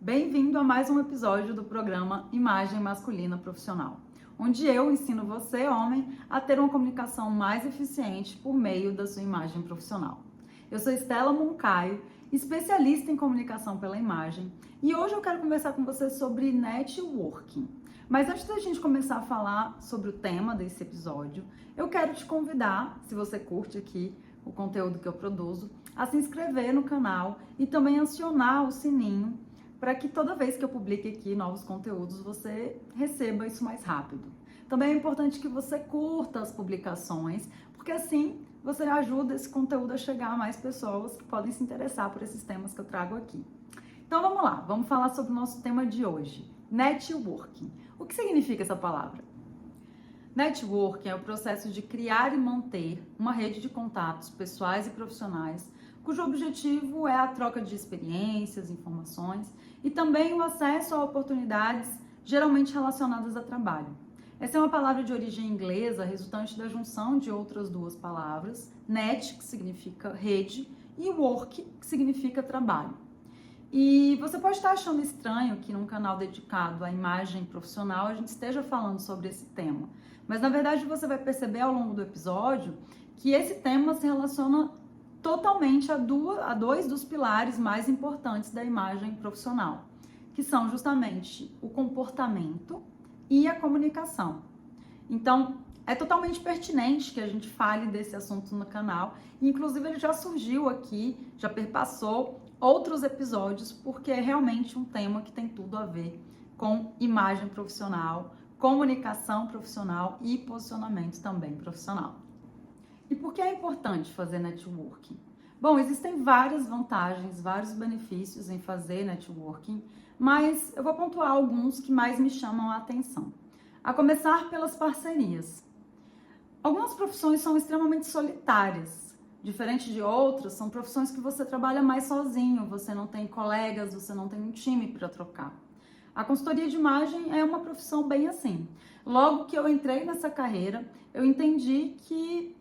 Bem-vindo a mais um episódio do programa Imagem Masculina Profissional, onde eu ensino você, homem, a ter uma comunicação mais eficiente por meio da sua imagem profissional. Eu sou Estela Moncaio, especialista em comunicação pela imagem, e hoje eu quero conversar com você sobre networking. Mas antes da gente começar a falar sobre o tema desse episódio, eu quero te convidar, se você curte aqui o conteúdo que eu produzo, a se inscrever no canal e também acionar o sininho para que toda vez que eu publique aqui novos conteúdos, você receba isso mais rápido. Também é importante que você curta as publicações, porque assim você ajuda esse conteúdo a chegar a mais pessoas que podem se interessar por esses temas que eu trago aqui. Então vamos lá, vamos falar sobre o nosso tema de hoje, networking. O que significa essa palavra? Networking é o processo de criar e manter uma rede de contatos pessoais e profissionais, cujo objetivo é a troca de experiências, informações e também o acesso a oportunidades geralmente relacionadas a trabalho. Essa é uma palavra de origem inglesa, resultante da junção de outras duas palavras, net, que significa rede, e work, que significa trabalho. E você pode estar achando estranho que num canal dedicado à imagem profissional a gente esteja falando sobre esse tema. Mas na verdade você vai perceber ao longo do episódio que esse tema se relaciona totalmente a dois dos pilares mais importantes da imagem profissional, que são justamente o comportamento e a comunicação. Então, é totalmente pertinente que a gente fale desse assunto no canal, e inclusive ele já surgiu aqui, já perpassou outros episódios, porque é realmente um tema que tem tudo a ver com imagem profissional, comunicação profissional e posicionamento também profissional. E por que é importante fazer networking? Bom, existem várias vantagens, vários benefícios em fazer networking, mas eu vou pontuar alguns que mais me chamam a atenção. A começar pelas parcerias. Algumas profissões são extremamente solitárias. Diferente de outras, são profissões que você trabalha mais sozinho, você não tem colegas, você não tem um time para trocar. A consultoria de imagem é uma profissão bem assim. Logo que eu entrei nessa carreira, eu entendi que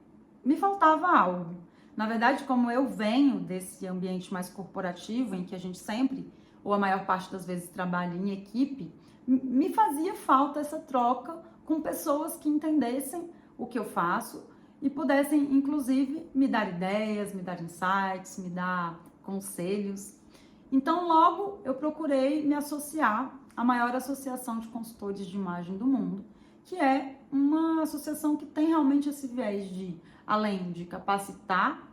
me faltava algo. Na verdade, como eu venho desse ambiente mais corporativo, em que a gente sempre, ou a maior parte das vezes, trabalha em equipe, me fazia falta essa troca com pessoas que entendessem o que eu faço e pudessem, inclusive, me dar ideias, me dar insights, me dar conselhos. Então, logo, eu procurei me associar à maior associação de consultores de imagem do mundo, que é uma associação que tem realmente esse viés de, além de capacitar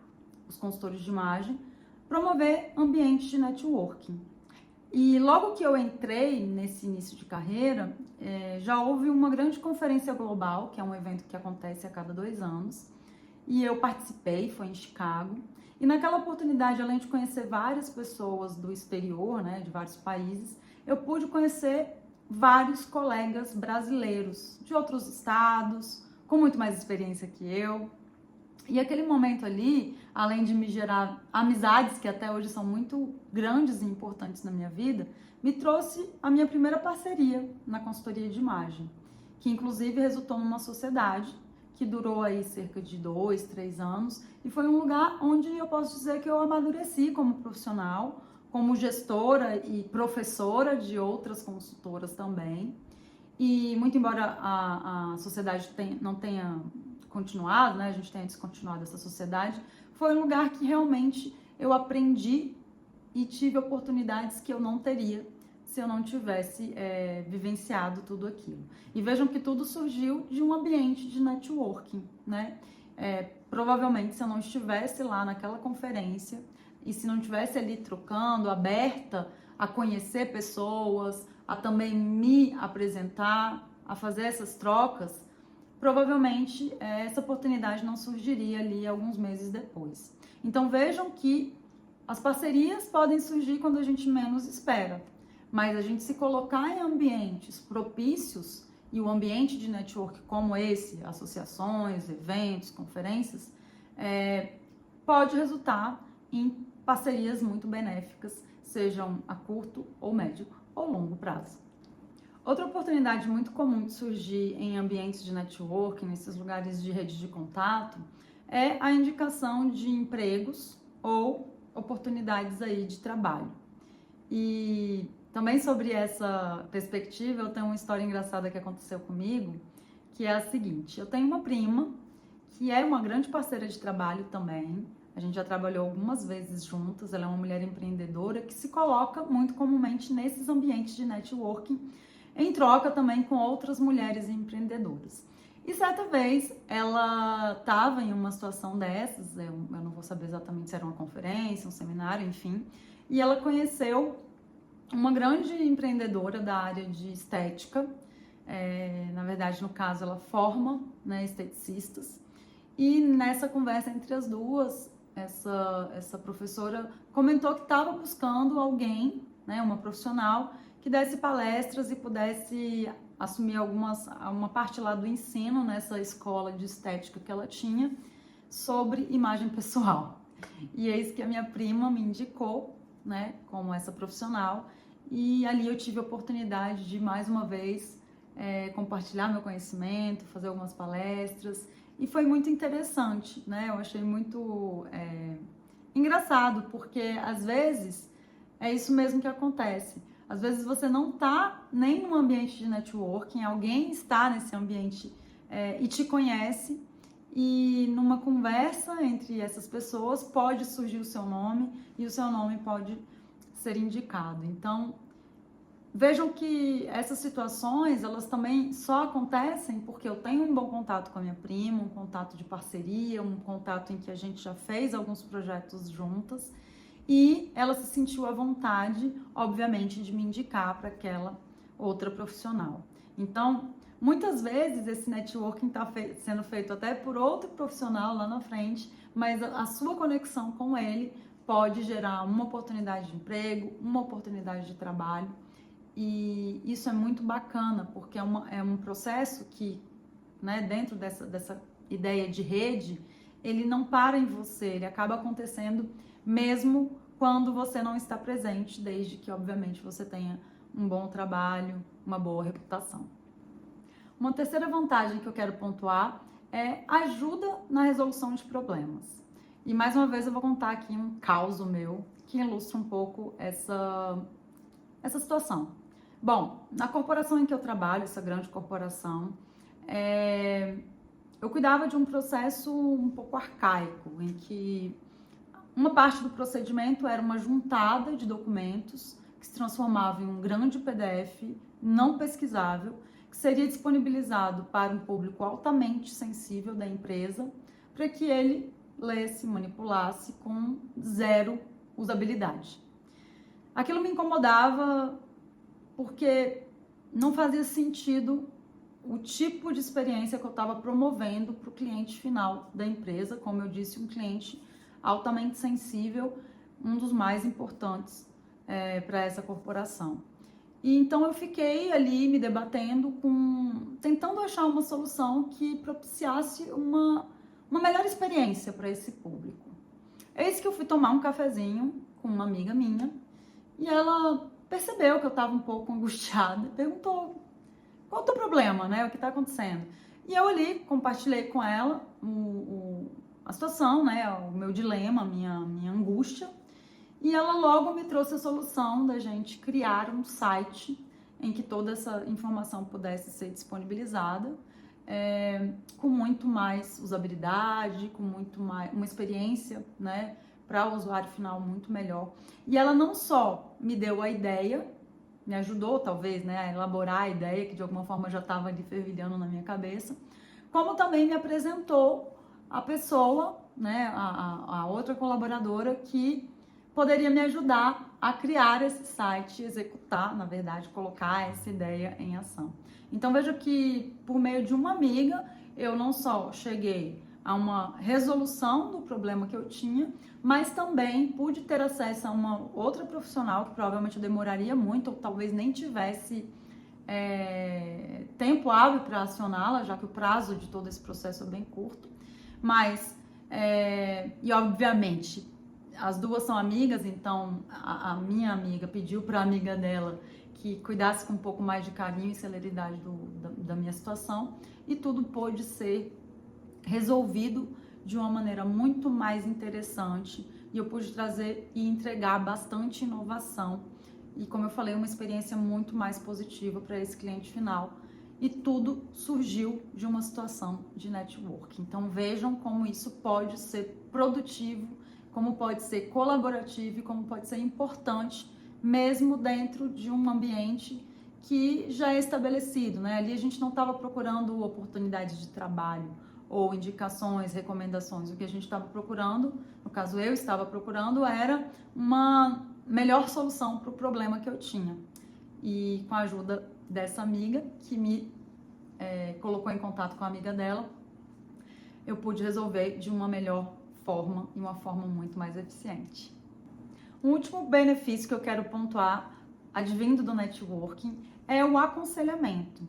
os consultores de imagem, promover ambientes de networking. E logo que eu entrei nesse início de carreira, já houve uma grande conferência global, que é um evento que acontece a cada 2 anos, e eu participei, foi em Chicago. E naquela oportunidade, além de conhecer várias pessoas do exterior, né, de vários países, eu pude conhecer vários colegas brasileiros de outros estados, com muito mais experiência que eu. E aquele momento ali, além de me gerar amizades que até hoje são muito grandes e importantes na minha vida, me trouxe a minha primeira parceria na consultoria de imagem, que inclusive resultou numa sociedade que durou aí cerca de 2, 3 anos, e foi um lugar onde eu posso dizer que eu amadureci como profissional, como gestora e professora de outras consultoras também. E muito embora a sociedade não tenha continuado, né, a gente tenha descontinuado essa sociedade, foi um lugar que realmente eu aprendi e tive oportunidades que eu não teria se eu não tivesse vivenciado tudo aquilo. E vejam que tudo surgiu de um ambiente de networking, né? Provavelmente se eu não estivesse lá naquela conferência e se não estivesse ali trocando, aberta a conhecer pessoas, a também me apresentar, a fazer essas trocas, provavelmente essa oportunidade não surgiria ali alguns meses depois. Então vejam que as parcerias podem surgir quando a gente menos espera, mas a gente se colocar em ambientes propícios, e o ambiente de network como esse, associações, eventos, conferências, pode resultar em parcerias muito benéficas, sejam a curto ou médio ou longo prazo. Outra oportunidade muito comum de surgir em ambientes de networking, nesses lugares de rede de contato, é a indicação de empregos ou oportunidades aí de trabalho. E Também sobre essa perspectiva, eu tenho uma história engraçada que aconteceu comigo, que é a seguinte: eu tenho uma prima que é uma grande parceira de trabalho também. A gente já trabalhou algumas vezes juntas. Ela é uma mulher empreendedora que se coloca muito comumente nesses ambientes de networking, em troca também com outras mulheres empreendedoras. E certa vez ela estava em uma situação dessas, eu não vou saber exatamente se era uma conferência, um seminário, enfim, e ela conheceu uma grande empreendedora da área de estética. Na verdade, no caso, ela forma, né, esteticistas. E nessa conversa entre as duas, essa professora comentou que estava buscando alguém, né, uma profissional, que desse palestras e pudesse assumir uma parte lá do ensino nessa escola de estética que ela tinha sobre imagem pessoal. E eis que a minha prima me indicou, né, como essa profissional, e ali eu tive a oportunidade de, mais uma vez, compartilhar meu conhecimento, fazer algumas palestras, e foi muito interessante, né? Eu achei muito engraçado, porque às vezes é isso mesmo que acontece. Às vezes você não está nem num ambiente de networking, alguém está nesse ambiente e te conhece, e numa conversa entre essas pessoas pode surgir o seu nome e o seu nome pode ser indicado. Então, vejam que essas situações, elas também só acontecem porque eu tenho um bom contato com a minha prima, um contato de parceria, um contato em que a gente já fez alguns projetos juntas, e ela se sentiu à vontade, obviamente, de me indicar para aquela outra profissional. Então, muitas vezes esse networking está sendo feito até por outro profissional lá na frente, mas a sua conexão com ele pode gerar uma oportunidade de emprego, uma oportunidade de trabalho. E isso é muito bacana, porque é um processo que, né, dentro dessa ideia de rede, ele não para em você, ele acaba acontecendo mesmo quando você não está presente, desde que, obviamente, você tenha um bom trabalho, uma boa reputação. Uma terceira vantagem que eu quero pontuar é ajuda na resolução de problemas. E mais uma vez eu vou contar aqui um caso meu que ilustra um pouco essa situação. Bom, na corporação em que eu trabalho, essa grande corporação, eu cuidava de um processo um pouco arcaico, em que uma parte do procedimento era uma juntada de documentos que se transformava em um grande PDF não pesquisável, que seria disponibilizado para um público altamente sensível da empresa, para que ele lesse, manipulasse com zero usabilidade. Aquilo me incomodava porque não fazia sentido o tipo de experiência que eu estava promovendo para o cliente final da empresa, como eu disse, um cliente altamente sensível, um dos mais importantes para essa corporação. E então eu fiquei ali me debatendo, tentando achar uma solução que propiciasse uma melhor experiência para esse público. Eis que eu fui tomar um cafezinho com uma amiga minha e ela percebeu que eu estava um pouco angustiada, perguntou: qual é o teu problema, né? O que está acontecendo? E eu ali compartilhei com ela a situação, né? O meu dilema, a minha angústia. E ela logo me trouxe a solução da gente criar um site em que toda essa informação pudesse ser disponibilizada, com muito mais usabilidade, com muito mais uma experiência, né, para o usuário final muito melhor. E ela não só me deu a ideia, me ajudou talvez, né, a elaborar a ideia que de alguma forma já estava ali fervilhando na minha cabeça, como também me apresentou a pessoa, né, a outra colaboradora que poderia me ajudar a criar esse site, executar, na verdade, colocar essa ideia em ação. Então veja que por meio de uma amiga, eu não só cheguei a uma resolução do problema que eu tinha, mas também pude ter acesso a uma outra profissional que provavelmente eu demoraria muito, ou talvez nem tivesse tempo hábil para acioná-la, já que o prazo de todo esse processo é bem curto. Mas, e obviamente, as duas são amigas, então a minha amiga pediu para a amiga dela que cuidasse com um pouco mais de carinho e celeridade da minha situação, e tudo pôde ser resolvido de uma maneira muito mais interessante, e eu pude trazer e entregar bastante inovação e, como eu falei, uma experiência muito mais positiva para esse cliente final. E tudo surgiu de uma situação de network. Então vejam como isso pode ser produtivo, como pode ser colaborativo e como pode ser importante, mesmo dentro de um ambiente que já é estabelecido, né? Ali a gente não estava procurando oportunidades de trabalho ou indicações, recomendações. O que a gente estava procurando, no caso eu estava procurando, era uma melhor solução para o problema que eu tinha. E com a ajuda dessa amiga, que me colocou em contato com a amiga dela, eu pude resolver de uma melhor forma e uma forma muito mais eficiente. Um último benefício que eu quero pontuar, advindo do networking, é o aconselhamento.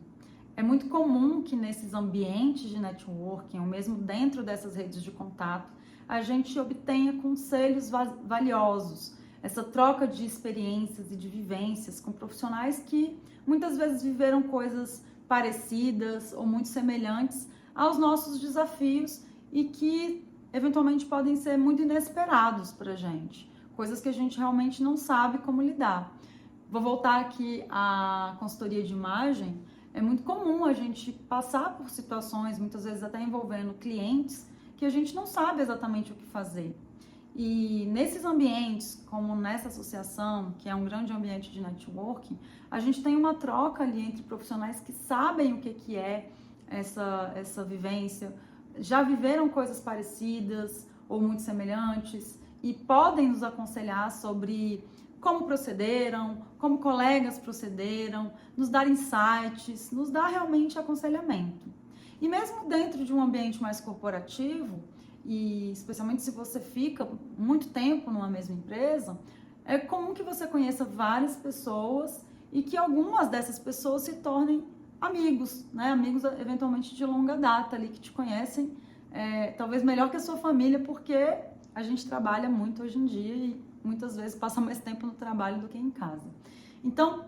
É muito comum que nesses ambientes de networking, ou mesmo dentro dessas redes de contato, a gente obtenha conselhos valiosos, essa troca de experiências e de vivências com profissionais que muitas vezes viveram coisas parecidas ou muito semelhantes aos nossos desafios e que eventualmente podem ser muito inesperados para a gente, coisas que a gente realmente não sabe como lidar. Vou voltar aqui à consultoria de imagem. É muito comum a gente passar por situações, muitas vezes até envolvendo clientes, que a gente não sabe exatamente o que fazer. E nesses ambientes, como nessa associação, que é um grande ambiente de networking, a gente tem uma troca ali entre profissionais que sabem o que é essa vivência, já viveram coisas parecidas ou muito semelhantes e podem nos aconselhar sobre como procederam, como colegas procederam, nos dar insights, nos dar realmente aconselhamento. E mesmo dentro de um ambiente mais corporativo, e especialmente se você fica muito tempo numa mesma empresa, é comum que você conheça várias pessoas e que algumas dessas pessoas se tornem amigos, né? Amigos eventualmente de longa data ali, que te conhecem, talvez melhor que a sua família, porque a gente trabalha muito hoje em dia e muitas vezes passa mais tempo no trabalho do que em casa. Então,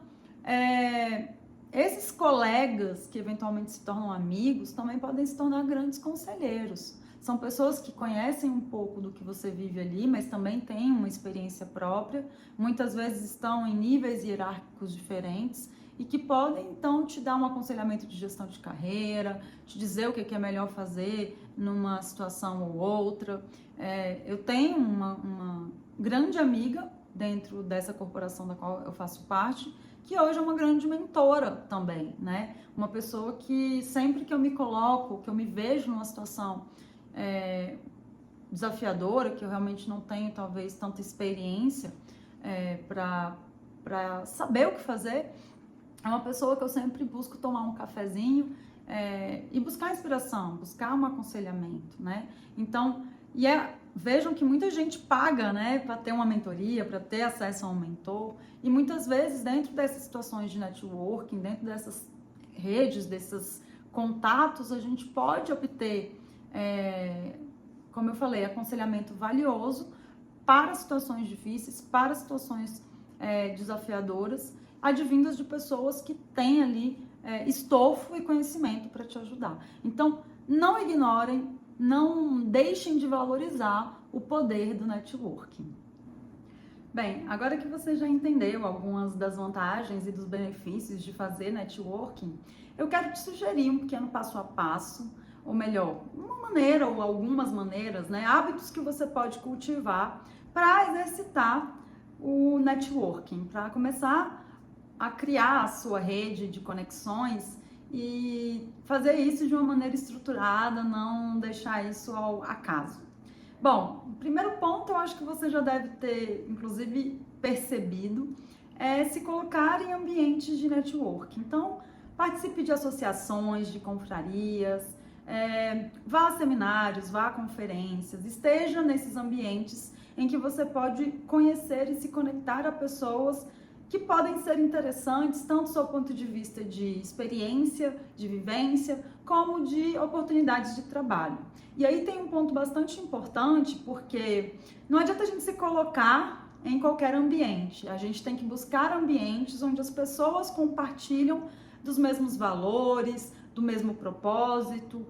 esses colegas que eventualmente se tornam amigos também podem se tornar grandes conselheiros. São pessoas que conhecem um pouco do que você vive ali, mas também têm uma experiência própria, muitas vezes estão em níveis hierárquicos diferentes e que podem, então, te dar um aconselhamento de gestão de carreira, te dizer o que é melhor fazer numa situação ou outra. Eu tenho uma grande amiga dentro dessa corporação da qual eu faço parte, que hoje é uma grande mentora também, né? Uma pessoa que sempre que eu me coloco, que eu me vejo numa situação desafiadora, que eu realmente não tenho talvez tanta experiência para saber o que fazer, é uma pessoa que eu sempre busco tomar um cafezinho e buscar inspiração, buscar um aconselhamento, né? Então, vejam que muita gente paga, né, para ter uma mentoria, para ter acesso a um mentor, e muitas vezes dentro dessas situações de networking, dentro dessas redes, desses contatos, a gente pode obter, como eu falei, aconselhamento valioso para situações difíceis, para situações desafiadoras, advindas de pessoas que têm ali estofo e conhecimento para te ajudar. Então, não ignorem, não deixem de valorizar o poder do networking. Bem, agora que você já entendeu algumas das vantagens e dos benefícios de fazer networking, eu quero te sugerir um pequeno passo a passo, ou melhor, uma maneira ou algumas maneiras, né, hábitos que você pode cultivar para exercitar o networking, para começar a criar a sua rede de conexões e fazer isso de uma maneira estruturada, não deixar isso ao acaso. Bom, o primeiro ponto eu acho que você já deve ter, inclusive, percebido, é se colocar em ambientes de network. Então, participe de associações, de confrarias, vá a seminários, vá a conferências, esteja nesses ambientes em que você pode conhecer e se conectar a pessoas que podem ser interessantes, tanto do seu ponto de vista de experiência, de vivência, como de oportunidades de trabalho. E aí tem um ponto bastante importante, porque não adianta a gente se colocar em qualquer ambiente. A gente tem que buscar ambientes onde as pessoas compartilham dos mesmos valores, do mesmo propósito,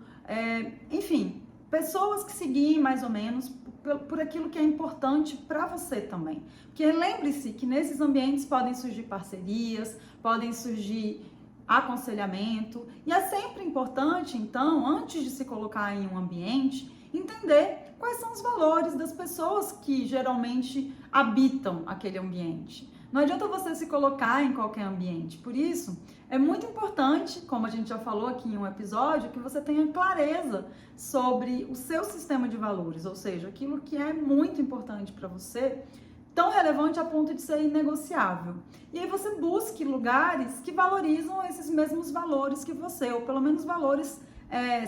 enfim, pessoas que seguem mais ou menos por aquilo que é importante para você também. Porque lembre-se que nesses ambientes podem surgir parcerias, podem surgir aconselhamento, e é sempre importante, então, antes de se colocar em um ambiente, entender quais são os valores das pessoas que geralmente habitam aquele ambiente. Não adianta você se colocar em qualquer ambiente, por isso é muito importante, como a gente já falou aqui em um episódio, que você tenha clareza sobre o seu sistema de valores, ou seja, aquilo que é muito importante para você, tão relevante a ponto de ser inegociável. E aí você busque lugares que valorizam esses mesmos valores que você, ou pelo menos valores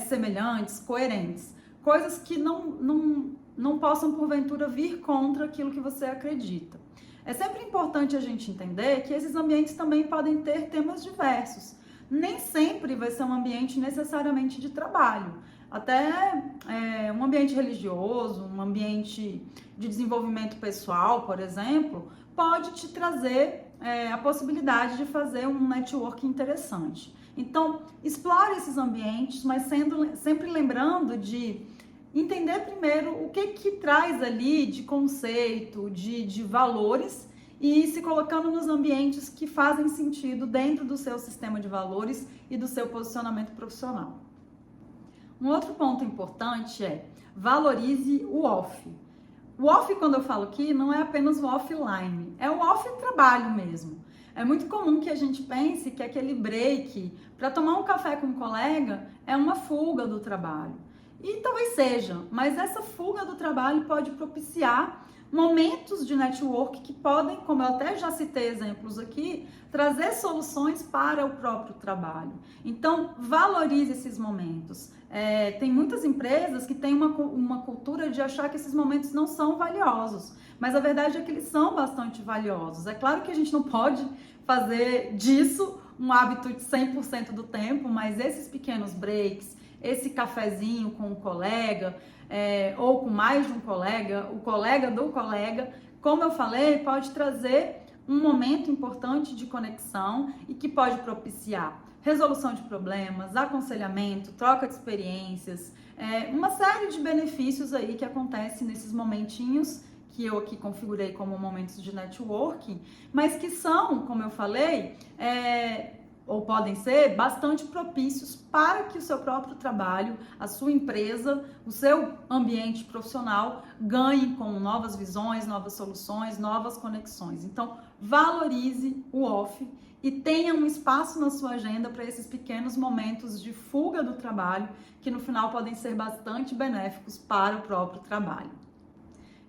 semelhantes, coerentes. Coisas que não possam, porventura, vir contra aquilo que você acredita. É sempre importante a gente entender que esses ambientes também podem ter temas diversos. Nem sempre vai ser um ambiente necessariamente de trabalho. Até um ambiente religioso, um ambiente de desenvolvimento pessoal, por exemplo, pode te trazer a possibilidade de fazer um networking interessante. Então, explore esses ambientes, mas sempre lembrando de entender primeiro o que traz ali de conceito, de valores, e se colocando nos ambientes que fazem sentido dentro do seu sistema de valores e do seu posicionamento profissional. Um outro ponto importante é valorize o off. O off, quando eu falo aqui, não é apenas o offline, é o off-trabalho mesmo. É muito comum que a gente pense que aquele break para tomar um café com um colega é uma fuga do trabalho. E talvez seja, mas essa fuga do trabalho pode propiciar momentos de network que podem, como eu até já citei exemplos aqui, trazer soluções para o próprio trabalho. Então, valorize esses momentos. Tem muitas empresas que têm uma cultura de achar que esses momentos não são valiosos, mas a verdade é que eles são bastante valiosos. É claro que a gente não pode fazer disso um hábito de 100% do tempo, mas esses pequenos breaks, esse cafezinho com um colega, ou com mais de um colega, o colega do colega, como eu falei, pode trazer um momento importante de conexão e que pode propiciar resolução de problemas, aconselhamento, troca de experiências, uma série de benefícios aí que acontecem nesses momentinhos que eu aqui configurei como momentos de networking, mas que são, como eu falei, ou podem ser bastante propícios para que o seu próprio trabalho, a sua empresa, o seu ambiente profissional ganhe com novas visões, novas soluções, novas conexões. Então, valorize o off e tenha um espaço na sua agenda para esses pequenos momentos de fuga do trabalho, que no final podem ser bastante benéficos para o próprio trabalho.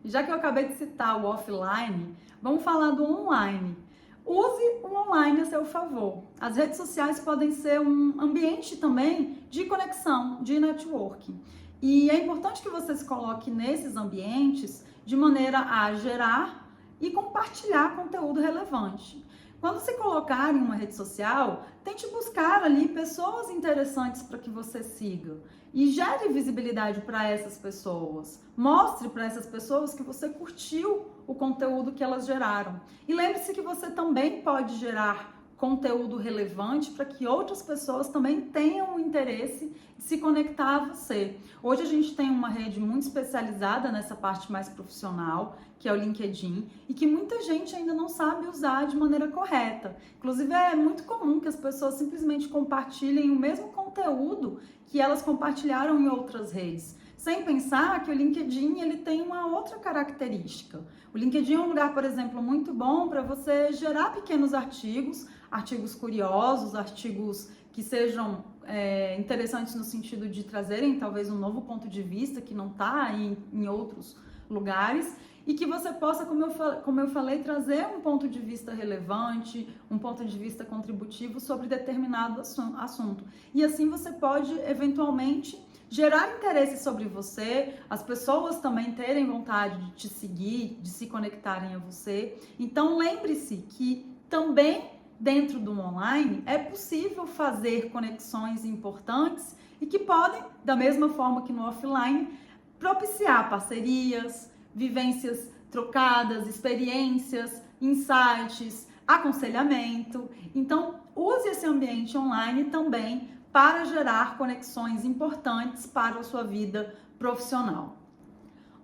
E já que eu acabei de citar o offline, vamos falar do online. Use o online a seu favor. As redes sociais podem ser um ambiente também de conexão, de networking. E é importante que você se coloque nesses ambientes de maneira a gerar e compartilhar conteúdo relevante. Quando se colocar em uma rede social, tente buscar ali pessoas interessantes para que você siga e gere visibilidade para essas pessoas. Mostre para essas pessoas que você curtiu o conteúdo que elas geraram. E lembre-se que você também pode gerar conteúdo relevante para que outras pessoas também tenham o interesse de se conectar a você. Hoje a gente tem uma rede muito especializada nessa parte mais profissional, que é o LinkedIn, e que muita gente ainda não sabe usar de maneira correta. Inclusive, é muito comum que as pessoas simplesmente compartilhem o mesmo conteúdo que elas compartilharam em outras redes, sem pensar que o LinkedIn ele tem uma outra característica. O LinkedIn é um lugar, por exemplo, muito bom para você gerar pequenos artigos curiosos, artigos que sejam interessantes no sentido de trazerem talvez um novo ponto de vista que não está em outros lugares, e que você possa, como eu falei, trazer um ponto de vista relevante, um ponto de vista contributivo sobre determinado assunto. E assim você pode, eventualmente, gerar interesse sobre você, as pessoas também terem vontade de te seguir, de se conectarem a você. Então, lembre-se que também dentro do online é possível fazer conexões importantes e que podem, da mesma forma que no offline, propiciar parcerias, vivências trocadas, experiências, insights, aconselhamento. Então, use esse ambiente online também para gerar conexões importantes para a sua vida profissional.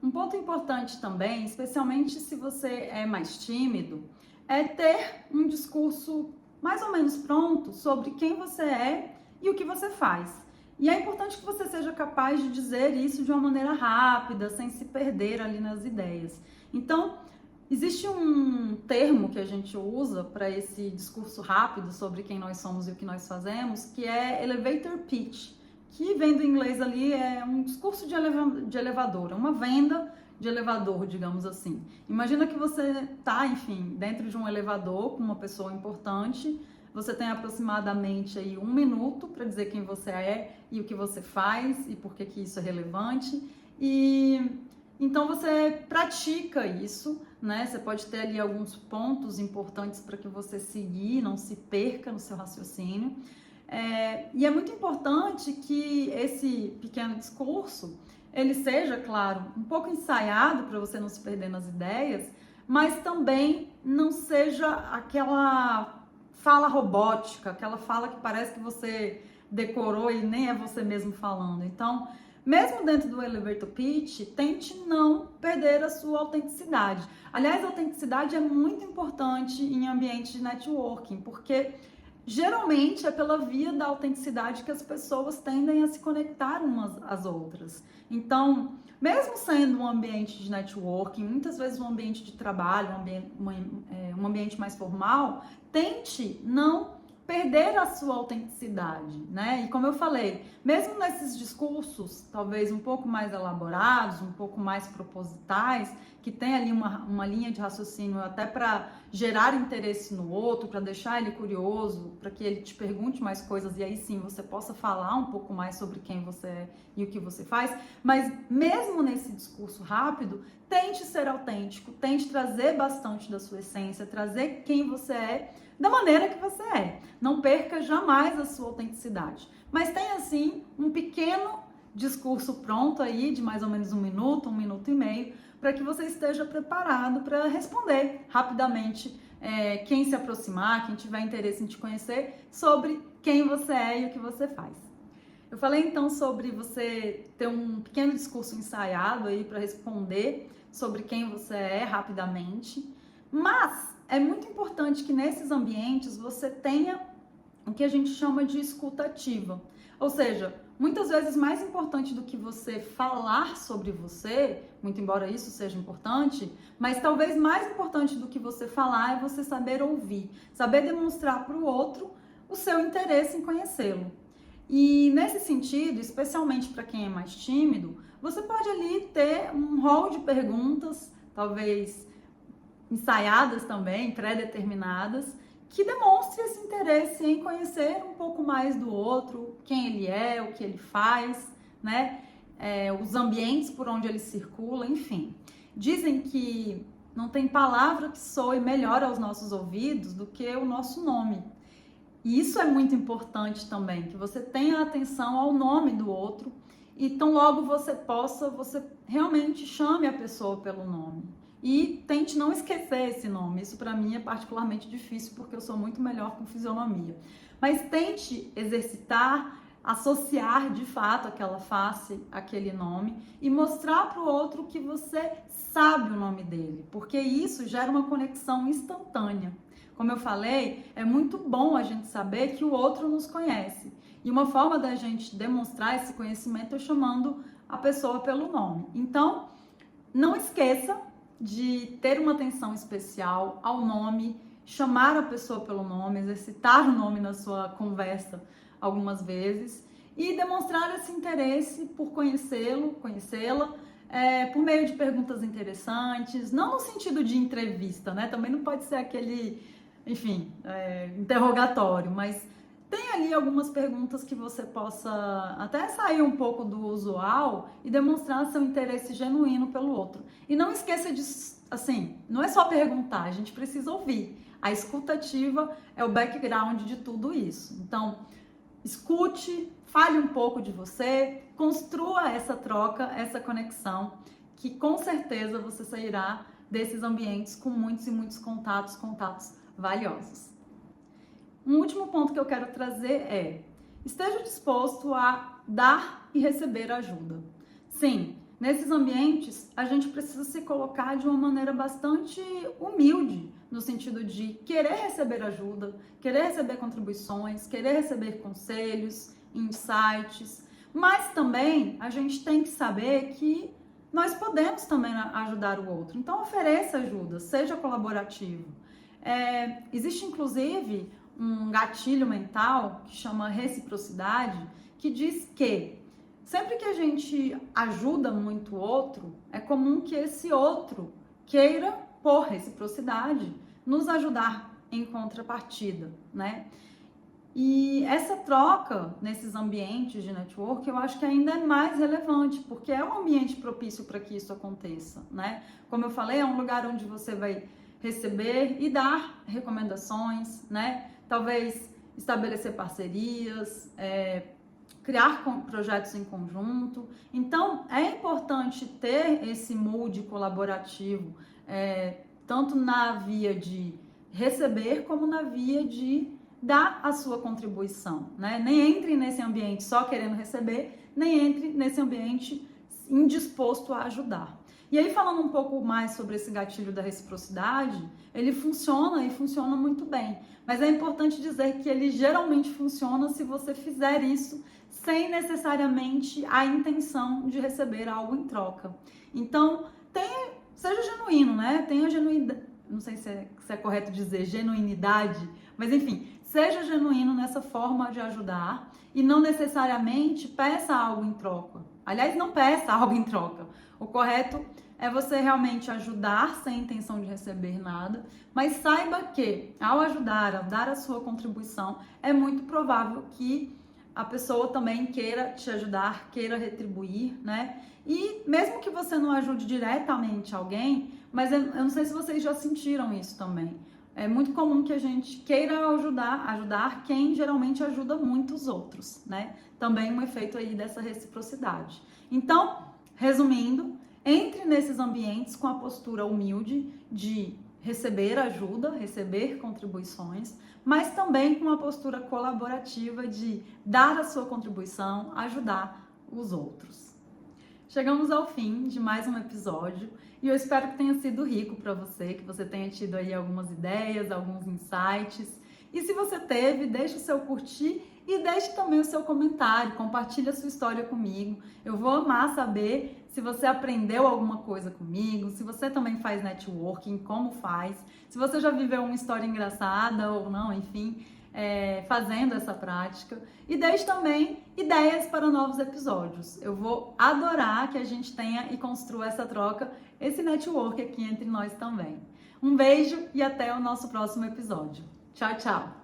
Um ponto importante também, especialmente se você é mais tímido, é ter um discurso mais ou menos pronto sobre quem você é e o que você faz. E é importante que você seja capaz de dizer isso de uma maneira rápida, sem se perder ali nas ideias. Então, existe um termo que a gente usa para esse discurso rápido sobre quem nós somos e o que nós fazemos, que é elevator pitch, que vem do inglês ali, é um discurso de elevador, uma venda de elevador, digamos assim. Imagina que você está, enfim, dentro de um elevador com uma pessoa importante, você tem aproximadamente aí 1 minuto para dizer quem você é e o que você faz e por que isso é relevante. E então você pratica isso, né? Você pode ter ali alguns pontos importantes para que você seguir, não se perca no seu raciocínio. E é muito importante que esse pequeno discurso, ele seja, claro, um pouco ensaiado para você não se perder nas ideias, mas também não seja aquela fala robótica, aquela fala que parece que você decorou e nem é você mesmo falando. Então, mesmo dentro do elevator pitch, tente não perder a sua autenticidade. Aliás, a autenticidade é muito importante em ambiente de networking, porque geralmente é pela via da autenticidade que as pessoas tendem a se conectar umas às outras. Então, mesmo sendo um ambiente de networking, muitas vezes um ambiente de trabalho, um ambiente mais formal, tente não perder a sua autenticidade, né? E como eu falei, mesmo nesses discursos talvez um pouco mais elaborados, um pouco mais propositais, que tem ali uma linha de raciocínio até para gerar interesse no outro, para deixar ele curioso, para que ele te pergunte mais coisas e aí sim você possa falar um pouco mais sobre quem você é e o que você faz, mas mesmo nesse discurso rápido, tente ser autêntico, tente trazer bastante da sua essência, trazer quem você é, da maneira que você é. Não perca jamais a sua autenticidade. Mas tenha, assim, um pequeno discurso pronto aí, de mais ou menos 1 minuto, 1 minuto e meio, para que você esteja preparado para responder rapidamente quem se aproximar, quem tiver interesse em te conhecer, sobre quem você é e o que você faz. Eu falei, então, sobre você ter um pequeno discurso ensaiado aí para responder sobre quem você é rapidamente, mas é muito importante que nesses ambientes você tenha o que a gente chama de escuta ativa. Ou seja, muitas vezes mais importante do que você falar sobre você, muito embora isso seja importante, mas talvez mais importante do que você falar é você saber ouvir, saber demonstrar para o outro o seu interesse em conhecê-lo. E nesse sentido, especialmente para quem é mais tímido, você pode ali ter um rol de perguntas, talvez ensaiadas também, pré-determinadas, que demonstre esse interesse em conhecer um pouco mais do outro, quem ele é, o que ele faz, né? Os ambientes por onde ele circula, enfim. Dizem que não tem palavra que soe melhor aos nossos ouvidos do que o nosso nome. E isso é muito importante também, que você tenha atenção ao nome do outro e tão logo você realmente chame a pessoa pelo nome. E tente não esquecer esse nome. Isso para mim é particularmente difícil porque eu sou muito melhor com fisionomia. Mas tente exercitar, associar de fato aquela face, aquele nome e mostrar para o outro que você sabe o nome dele, porque isso gera uma conexão instantânea. Como eu falei, é muito bom a gente saber que o outro nos conhece. E uma forma da gente demonstrar esse conhecimento é chamando a pessoa pelo nome. Então, não esqueça de ter uma atenção especial ao nome, chamar a pessoa pelo nome, exercitar o nome na sua conversa algumas vezes e demonstrar esse interesse por conhecê-lo, conhecê-la, por meio de perguntas interessantes, não no sentido de entrevista, né? Também não pode ser aquele, enfim, interrogatório, mas tem ali algumas perguntas que você possa até sair um pouco do usual e demonstrar seu interesse genuíno pelo outro. E não esqueça de, assim, não é só perguntar, a gente precisa ouvir. A escuta ativa é o background de tudo isso. Então, escute, fale um pouco de você, construa essa troca, essa conexão, que com certeza você sairá desses ambientes com muitos e muitos contatos valiosos. Um último ponto que eu quero trazer é: esteja disposto a dar e receber ajuda. Sim, Nesses ambientes, a gente precisa se colocar de uma maneira bastante humilde, no sentido de querer receber ajuda, querer receber contribuições, querer receber conselhos, insights, mas também a gente tem que saber que nós podemos também ajudar o outro. Então, ofereça ajuda, seja colaborativo. Existe, inclusive, um gatilho mental que chama reciprocidade, que diz que sempre que a gente ajuda muito o outro, é comum que esse outro queira, por reciprocidade, nos ajudar em contrapartida, né? E essa troca nesses ambientes de network, eu acho que ainda é mais relevante, porque é um ambiente propício para que isso aconteça, né? Como eu falei, é um lugar onde você vai receber e dar recomendações, né? Talvez estabelecer parcerias, criar projetos em conjunto. Então, é importante ter esse mood colaborativo, tanto na via de receber, como na via de dar a sua contribuição, né? Nem entre nesse ambiente só querendo receber, nem entre nesse ambiente indisposto a ajudar. E aí, falando um pouco mais sobre esse gatilho da reciprocidade, ele funciona e funciona muito bem. Mas é importante dizer que ele geralmente funciona se você fizer isso sem necessariamente a intenção de receber algo em troca. Então, seja genuíno, né? Tenha genuidade, não sei se é correto dizer genuinidade, mas enfim, seja genuíno nessa forma de ajudar e não necessariamente peça algo em troca. Aliás, não peça algo em troca. O correto é você realmente ajudar sem intenção de receber nada, mas saiba que ao ajudar, ao dar a sua contribuição, é muito provável que a pessoa também queira te ajudar, queira retribuir, né? E mesmo que você não ajude diretamente alguém, mas eu não sei se vocês já sentiram isso também. É muito comum que a gente queira ajudar quem geralmente ajuda muitos outros, né? Também um efeito aí dessa reciprocidade. Então, resumindo, entre nesses ambientes com a postura humilde de receber ajuda, receber contribuições, mas também com uma postura colaborativa de dar a sua contribuição, ajudar os outros. Chegamos ao fim de mais um episódio e eu espero que tenha sido rico para você, que você tenha tido aí algumas ideias, alguns insights. E se você teve, deixe o seu curtir e deixe também o seu comentário, compartilhe a sua história comigo. Eu vou amar saber se você aprendeu alguma coisa comigo, se você também faz networking, como faz, se você já viveu uma história engraçada ou não, enfim, fazendo essa prática. E deixe também ideias para novos episódios. Eu vou adorar que a gente tenha e construa essa troca, esse network aqui entre nós também. Um beijo e até o nosso próximo episódio. Tchau, tchau!